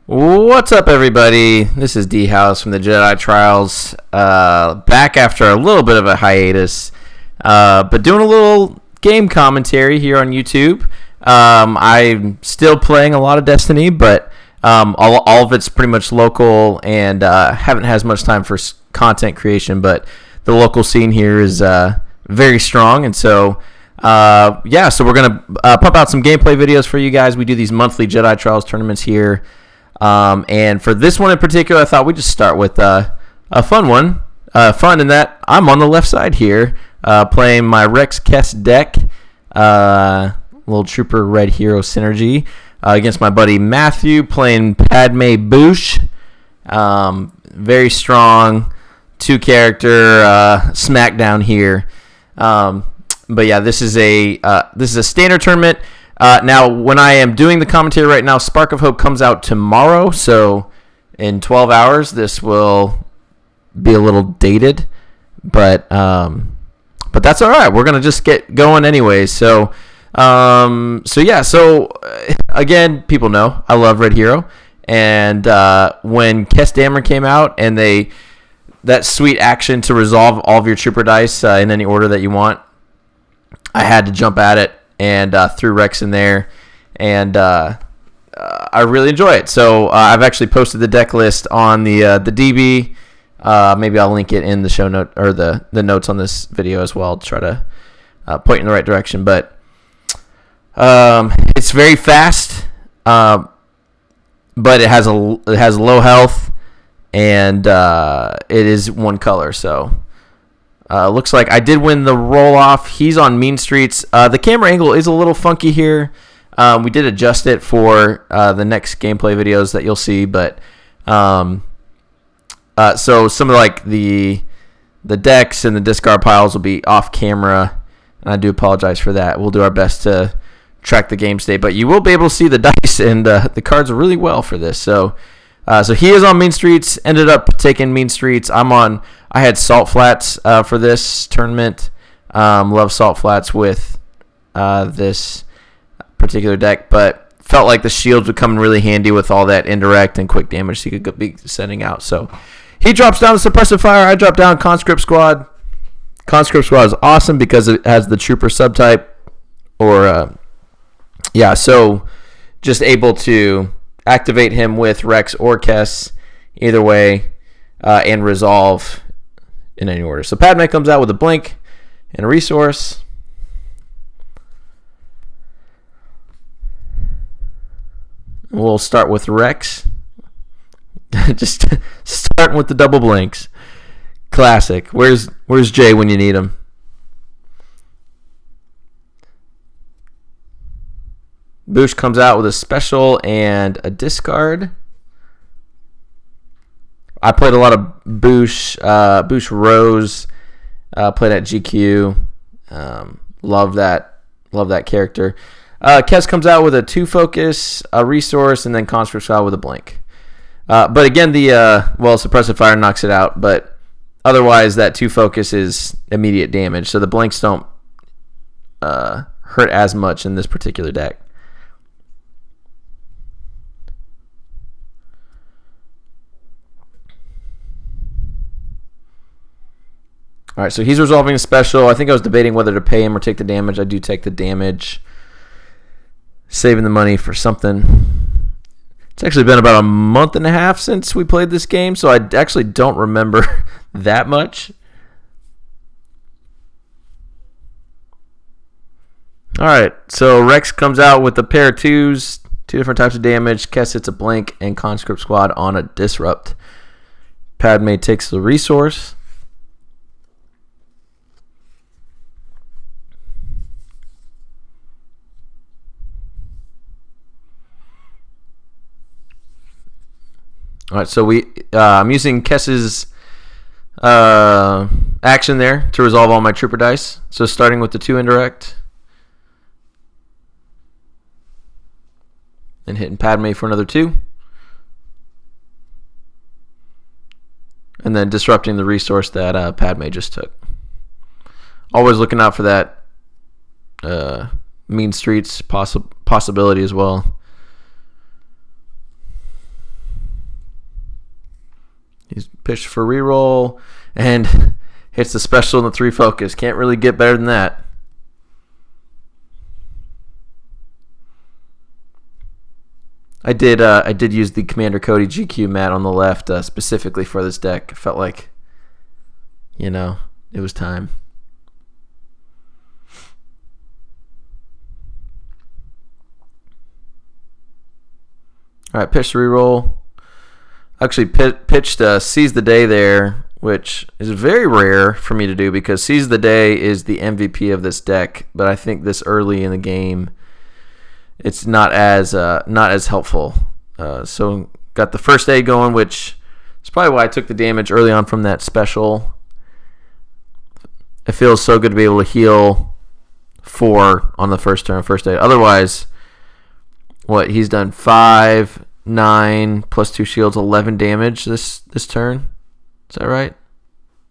What's up, everybody? This is D House from the Jedi Trials, back after a little bit of a hiatus, but doing a little game commentary here on YouTube. I'm still playing a lot of Destiny, but all of it's pretty much local, and haven't had as much time for content creation. But the local scene here is very strong, and so so we're gonna pump out some gameplay videos for you guys. We do these monthly Jedi Trials tournaments here. And for this one in particular, I thought we'd just start with a fun one. Fun in that I'm on the left side here, playing my Rex Kess deck, little Trooper Red Hero Synergy, against my buddy Matthew, playing Padme Boushh. Very strong, 2-character smackdown here. But yeah, this is a standard tournament. Now, when I am doing the commentary right now, Spark of Hope comes out tomorrow, so in 12 hours, this will be a little dated, but that's all right. We're gonna just get going anyway. So again, people know I love Red Hero, and when Kess Dammer came out, and that sweet action to resolve all of your Trooper dice in any order that you want, I had to jump at it. And threw Rex in there, and I really enjoy it. So I've actually posted the deck list on the DB. Maybe I'll link it in the show note or the notes on this video as well. Try to point in the right direction. But it's very fast, but it has low health, and it is one color. So. Looks like I did win the roll-off. He's on Mean Streets. The camera angle is a little funky here. We did adjust it for the next gameplay videos that you'll see, but so some of like the decks and the discard piles will be off camera, and I do apologize for that. We'll do our best to track the game state, but you will be able to see the dice and the cards really well for this. So he is on Mean Streets. Ended up taking Mean Streets. I had Salt Flats for this tournament. Love Salt Flats with this particular deck, but felt like the shields would come in really handy with all that indirect and quick damage he could be sending out. So he drops down the Suppressive Fire. I drop down Conscript Squad. Conscript Squad is awesome because it has the Trooper subtype. So just able to activate him with Rex or Kess, either way, and resolve in any order. So Padme comes out with a blink and a resource. We'll start with Rex. Just starting with the double blinks. Classic. Where's Jay when you need him? Boushh comes out with a special and a discard. I played a lot of Boushh Rose. Played at GQ. Love that character. Kess comes out with a 2-focus, a resource, and then Conscript Squad with a blink. But again, the Suppressive Fire knocks it out. But otherwise, that 2-focus is immediate damage. So the blinks don't hurt as much in this particular deck. All right, so he's resolving a special. I think I was debating whether to pay him or take the damage. I do take the damage, saving the money for something. It's actually been about a month and a half since we played this game, so I actually don't remember that much. All right, so Rex comes out with a pair of 2s, 2 different types of damage. Kess hits a blink, and Conscript Squad on a disrupt. Padme takes the resource. All right, so I'm using Kess's action there to resolve all my Trooper dice. So starting with the 2 indirect. And hitting Padme for another 2. And then disrupting the resource that Padme just took. Always looking out for that Mean Streets possibility as well. Pitch for reroll, and hits the special and the 3 focus. Can't really get better than that. I did use the Commander Cody GQ mat on the left specifically for this deck. I felt like, it was time. All right, pitch to reroll. Actually pitched Seize the Day there, which is very rare for me to do because Seize the Day is the MVP of this deck, but I think this early in the game, it's not as helpful. So got the first aid going, which is probably why I took the damage early on from that special. It feels so good to be able to heal 4 on the first turn, first aid. Otherwise, he's done 5, 9 plus 2 shields, 11 damage this turn. Is that right?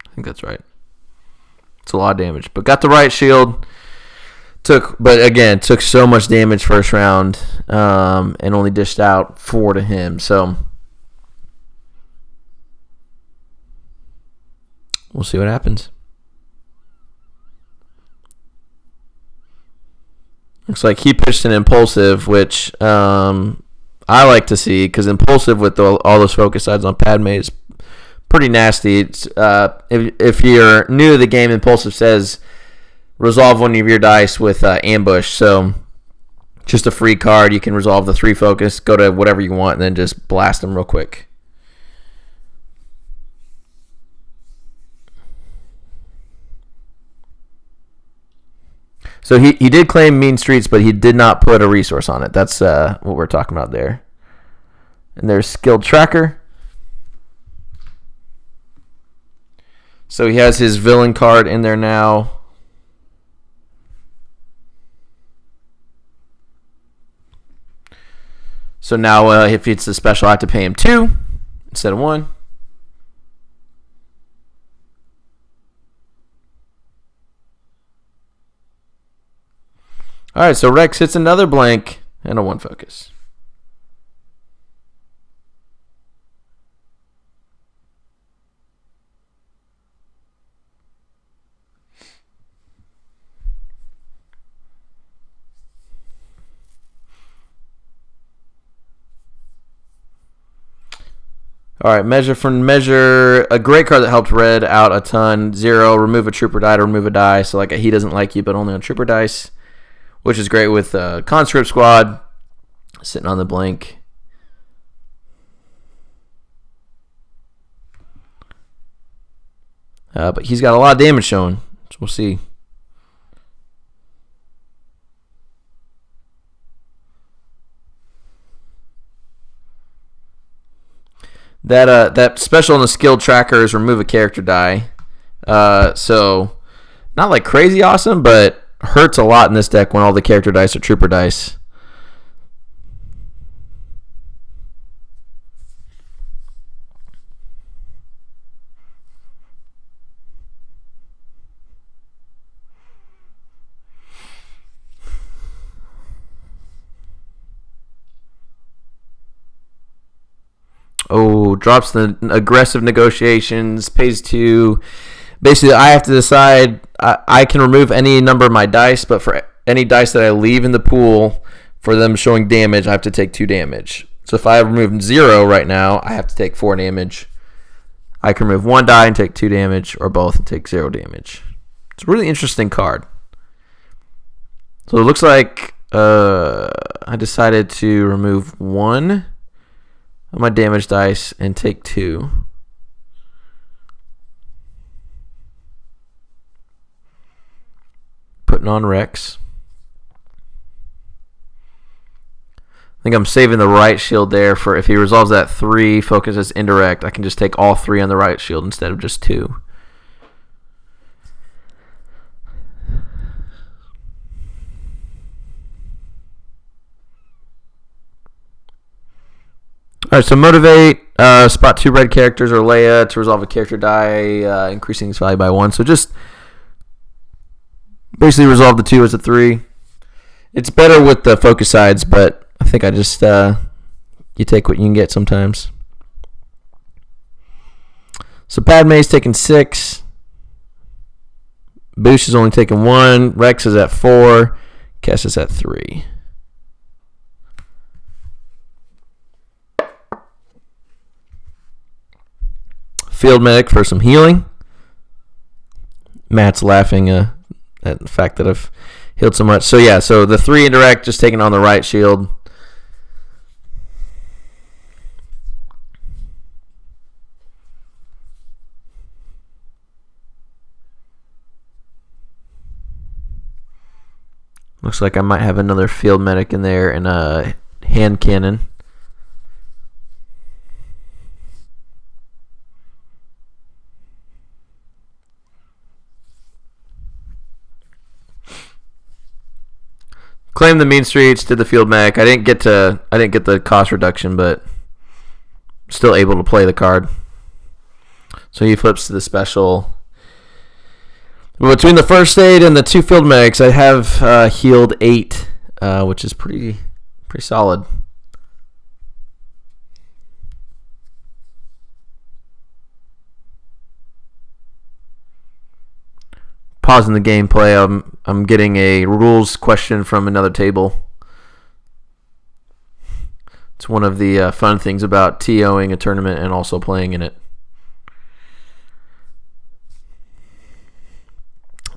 I think that's right. It's a lot of damage, but got the right shield. Took so much damage first round, and only dished out 4 to him. So we'll see what happens. Looks like he pitched an impulsive, which I like to see because impulsive with all those focus sides on Padme is pretty nasty. It's, if you're new to the game, impulsive says resolve one of your dice with ambush. So just a free card. You can resolve the 3 focus, go to whatever you want, and then just blast them real quick. So he did claim Mean Streets, but he did not put a resource on it. That's what we're talking about there. And there's Skilled Tracker. So he has his villain card in there now. So now if it's a special, I have to pay him 2 instead of 1. All right, so Rex hits another blank and a 1 focus. All right, Measure for Measure, a great card that helped Red out a ton. 0, remove a trooper die to remove a die. So he doesn't like you, but only on trooper dice, which is great with Conscript Squad sitting on the blank. But he's got a lot of damage showing, so we'll see. That special on the skill tracker is remove a character die. So not like crazy awesome, but hurts a lot in this deck when all the character dice are trooper dice. Oh, drops the aggressive negotiations, pays 2. Basically, I have to decide. I can remove any number of my dice, but for any dice that I leave in the pool for them showing damage, I have to take 2 damage. So if I remove 0 right now, I have to take 4 damage. I can remove 1 die and take 2 damage, or both and take 0 damage. It's a really interesting card. So it looks like I decided to remove 1 of my damage dice and take 2. Putting on Rex. I think I'm saving the right shield there for if he resolves that 3, focus as indirect, I can just take all 3 on the right shield instead of just 2. All right, so motivate, spot 2 red characters or Leia to resolve a character die, increasing its value by 1. So just basically resolve the 2 as a 3. It's better with the focus sides, but I think I just you take what you can get sometimes. So Padme's taking 6. Boushh is only taking 1. Rex is at 4. Kess is at 3. Field medic for some healing. Matt's laughing at the fact that I've healed so much. So yeah, so the 3 indirect just taking on the right shield. Looks like I might have another field medic in there and a hand cannon. Claim the mean streets, did the field medic. I didn't get the cost reduction, but still able to play the card. So he flips to the special. Between the first aid and the 2 field medics, I have healed 8, which is pretty solid. Pausing the gameplay, I'm getting a rules question from another table. It's one of the fun things about TOing a tournament and also playing in it.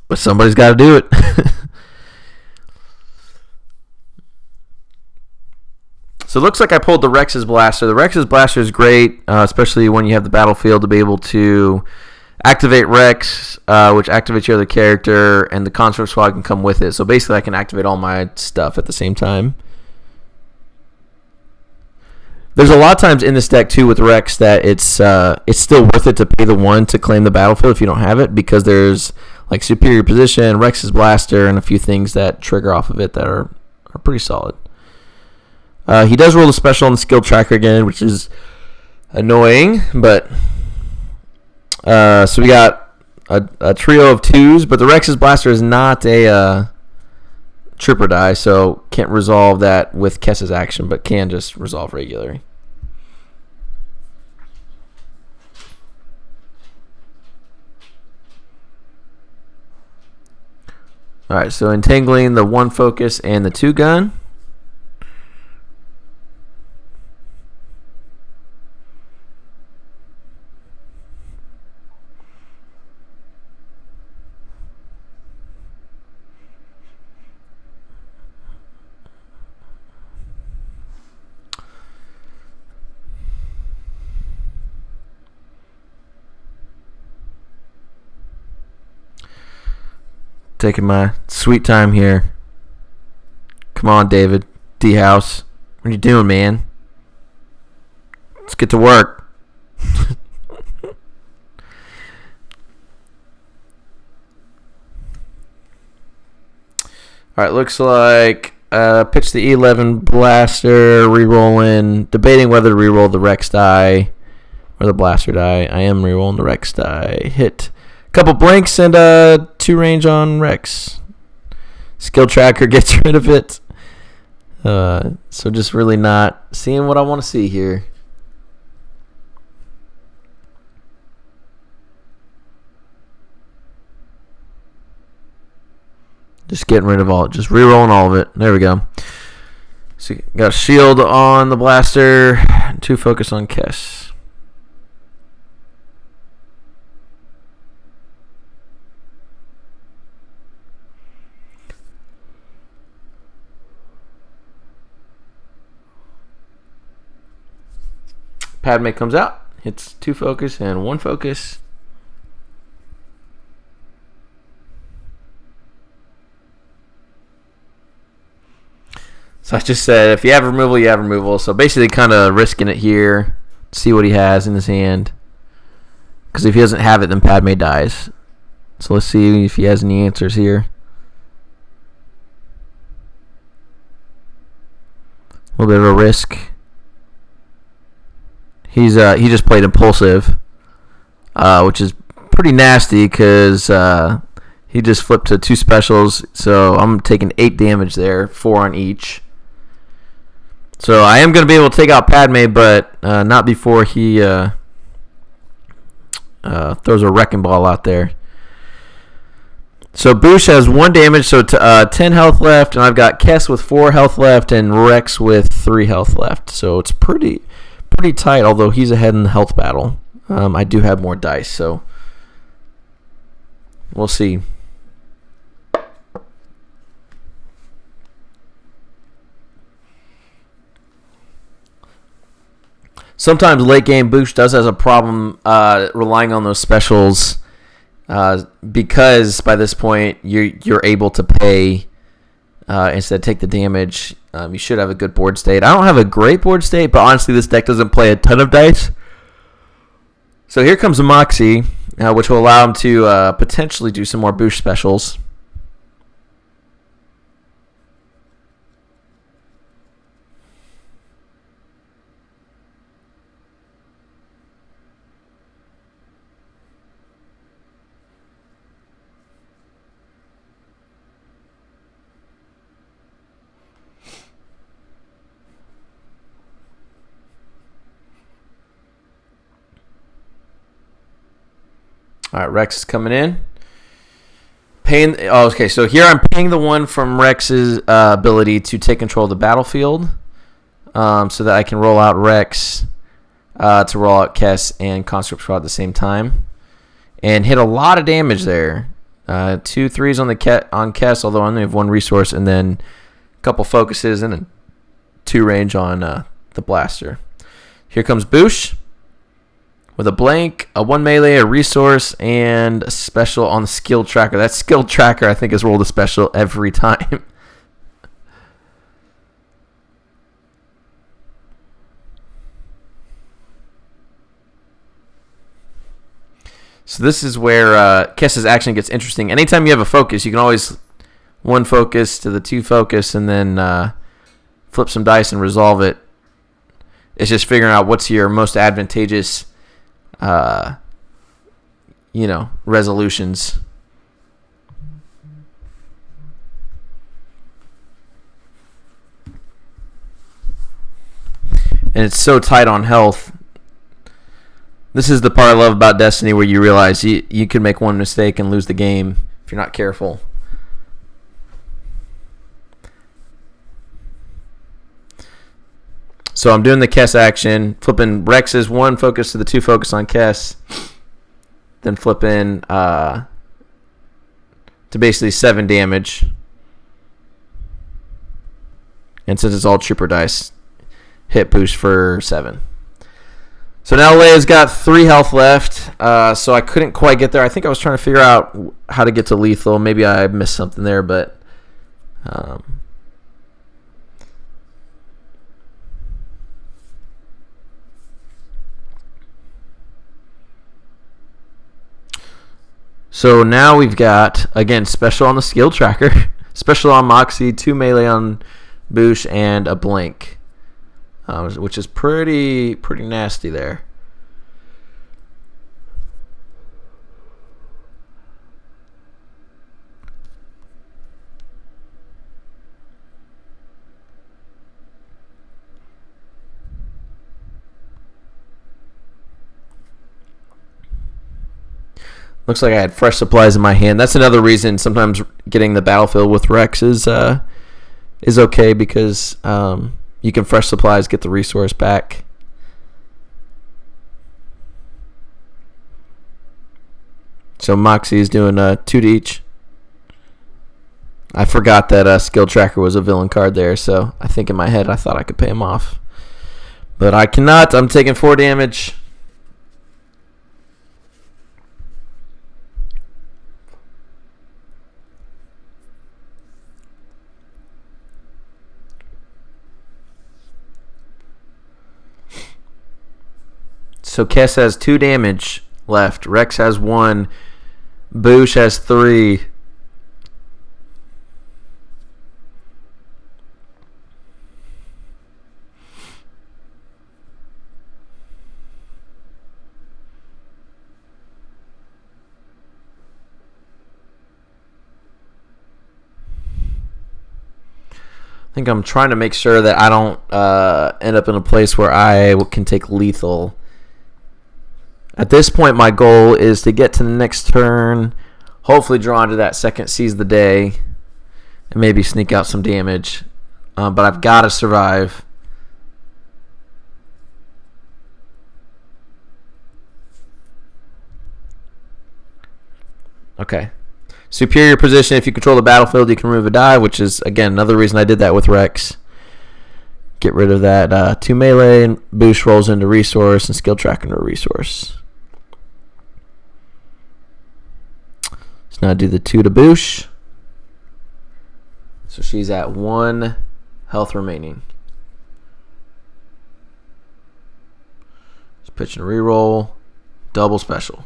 But somebody's got to do it. So it looks like I pulled the Rex's Blaster. The Rex's Blaster is great, especially when you have the battlefield to be able to activate Rex, which activates your other character, and the Construct Squad can come with it. So basically I can activate all my stuff at the same time. There's a lot of times in this deck, too, with Rex that it's still worth it to pay the 1 to claim the battlefield if you don't have it, because there's like Superior Position, Rex's Blaster, and a few things that trigger off of it that are pretty solid. He does roll the special on the skill tracker again, which is annoying, but so we got a trio of 2s, but the Rex's Blaster is not a trooper die, so can't resolve that with Kess's action, but can just resolve regularly. Alright, so entangling the 1 focus and the 2 gun. Taking my sweet time here. Come on, David. D-House. What are you doing, man? Let's get to work. Alright, looks like pitch the E11 Blaster, re-rolling, debating whether to re-roll the Rex die or the Blaster die. I am re-rolling the Rex die. Hit. Couple blanks and 2 range on Rex. Skill tracker gets rid of it. So just really not seeing what I want to see here. Just getting rid of all, just re-rolling all of it. There we go. So got a shield on the Blaster, 2 focus on Kess. Padme comes out, hits 2 focus and 1 focus. So I just said, if you have removal, you have removal. So basically kind of risking it here. See what he has in his hand. Because if he doesn't have it, then Padme dies. So let's see if he has any answers here. A little bit of a risk. He just played Impulsive, which is pretty nasty because he just flipped to 2 specials. So I'm taking 8 damage there, 4 on each. So I am going to be able to take out Padme, but not before he throws a wrecking ball out there. So Boushh has 1 damage, so 10 health left, and I've got Kess with 4 health left and Rex with 3 health left. So it's pretty tight, although he's ahead in the health battle. I do have more dice, so we'll see. Sometimes late game Boushh does has a problem relying on those specials because by this point you're able to pay instead of take the damage. You should have a good board state. I don't have a great board state, but honestly this deck doesn't play a ton of dice. So here comes Moxie, which will allow him to potentially do some more Boushh specials. All right, Rex is coming in. Okay, so here I'm paying the 1 from Rex's ability to take control of the battlefield, so that I can roll out Rex to roll out Kess and Conscript Squad at the same time, and hit a lot of damage there. 2 3s on Kess, although I only have 1 resource, and then a couple focuses and a 2 range on the blaster. Here comes Boushh with a blank, a 1 melee, a resource, and a special on the skill tracker. That skill tracker, I think, has rolled a special every time. So this is where Kess's action gets interesting. Anytime you have a focus, you can always 1 focus to the 2 focus and then flip some dice and resolve it. It's just figuring out what's your most advantageous resolutions. And it's so tight on health. This is the part I love about Destiny, where you realize you can make 1 mistake and lose the game if you're not careful. So I'm doing the Kess action, flipping Rex's 1 focus to the 2 focus on Kess, then flipping to basically 7 damage. And since it's all trooper dice, hit Boushh for 7. So now Leia's got 3 health left, so I couldn't quite get there. I think I was trying to figure out how to get to lethal. Maybe I missed something there, but so now we've got, again, special on the skill tracker, special on Moxie, 2 melee on Boushh, and a blank, which is pretty nasty there. Looks like I had fresh supplies in my hand. That's another reason sometimes getting the battlefield with Rex is okay, because you can fresh supplies, get the resource back. So Moxie is doing 2 to each. I forgot that skill tracker was a villain card there, so I think in my head I thought I could pay him off. But I cannot. I'm taking 4 damage. So Kess has 2 damage left. Rex has 1. Boushh has 3. I think I'm trying to make sure that I don't end up in a place where I can take lethal At this point, my goal is to get to the next turn, hopefully draw into that second Seize the Day, and maybe sneak out some damage. But I've got to survive. Okay. Superior position. If you control the battlefield, you can remove a die, which is, again, another reason I did that with Rex. Get rid of that 2 melee, and Boushh rolls into resource, and skill track into resource. So now do the 2 to Boushh. So she's at 1 health remaining. Just pitch and reroll. Double special.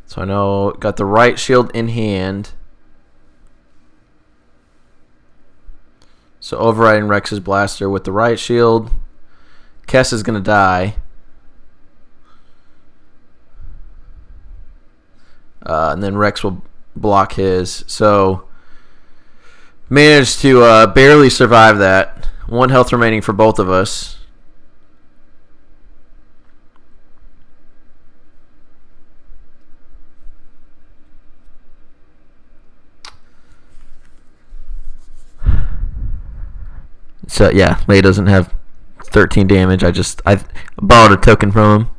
So I know got the right shield in hand. So overriding Rex's blaster with the right shield. Kess is going to die. And then Rex will block his. So managed to barely survive that. 1 health remaining for both of us. So yeah, May doesn't have 13 damage. I borrowed a token from him.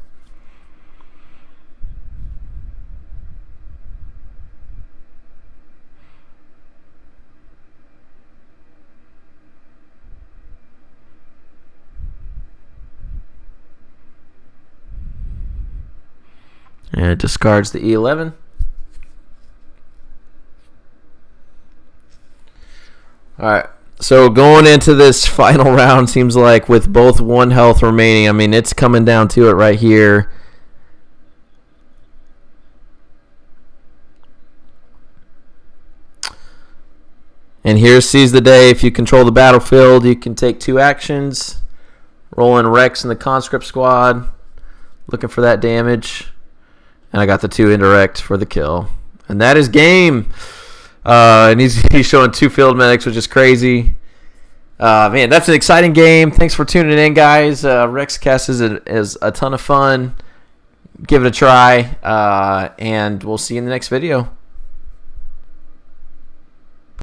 And it discards the E11. All right. So going into this final round, seems like with both 1 health remaining, I mean, it's coming down to it right here. And here's Seize the Day. If you control the battlefield, you can take 2 actions. Roll in Rex in the conscript squad. Looking for that damage. And I got the 2 indirect for the kill. And that is game. And he's showing 2 field medics, which is crazy. Man, that's an exciting game. Thanks for tuning in, guys. Rex Kess is a ton of fun. Give it a try, and we'll see you in the next video.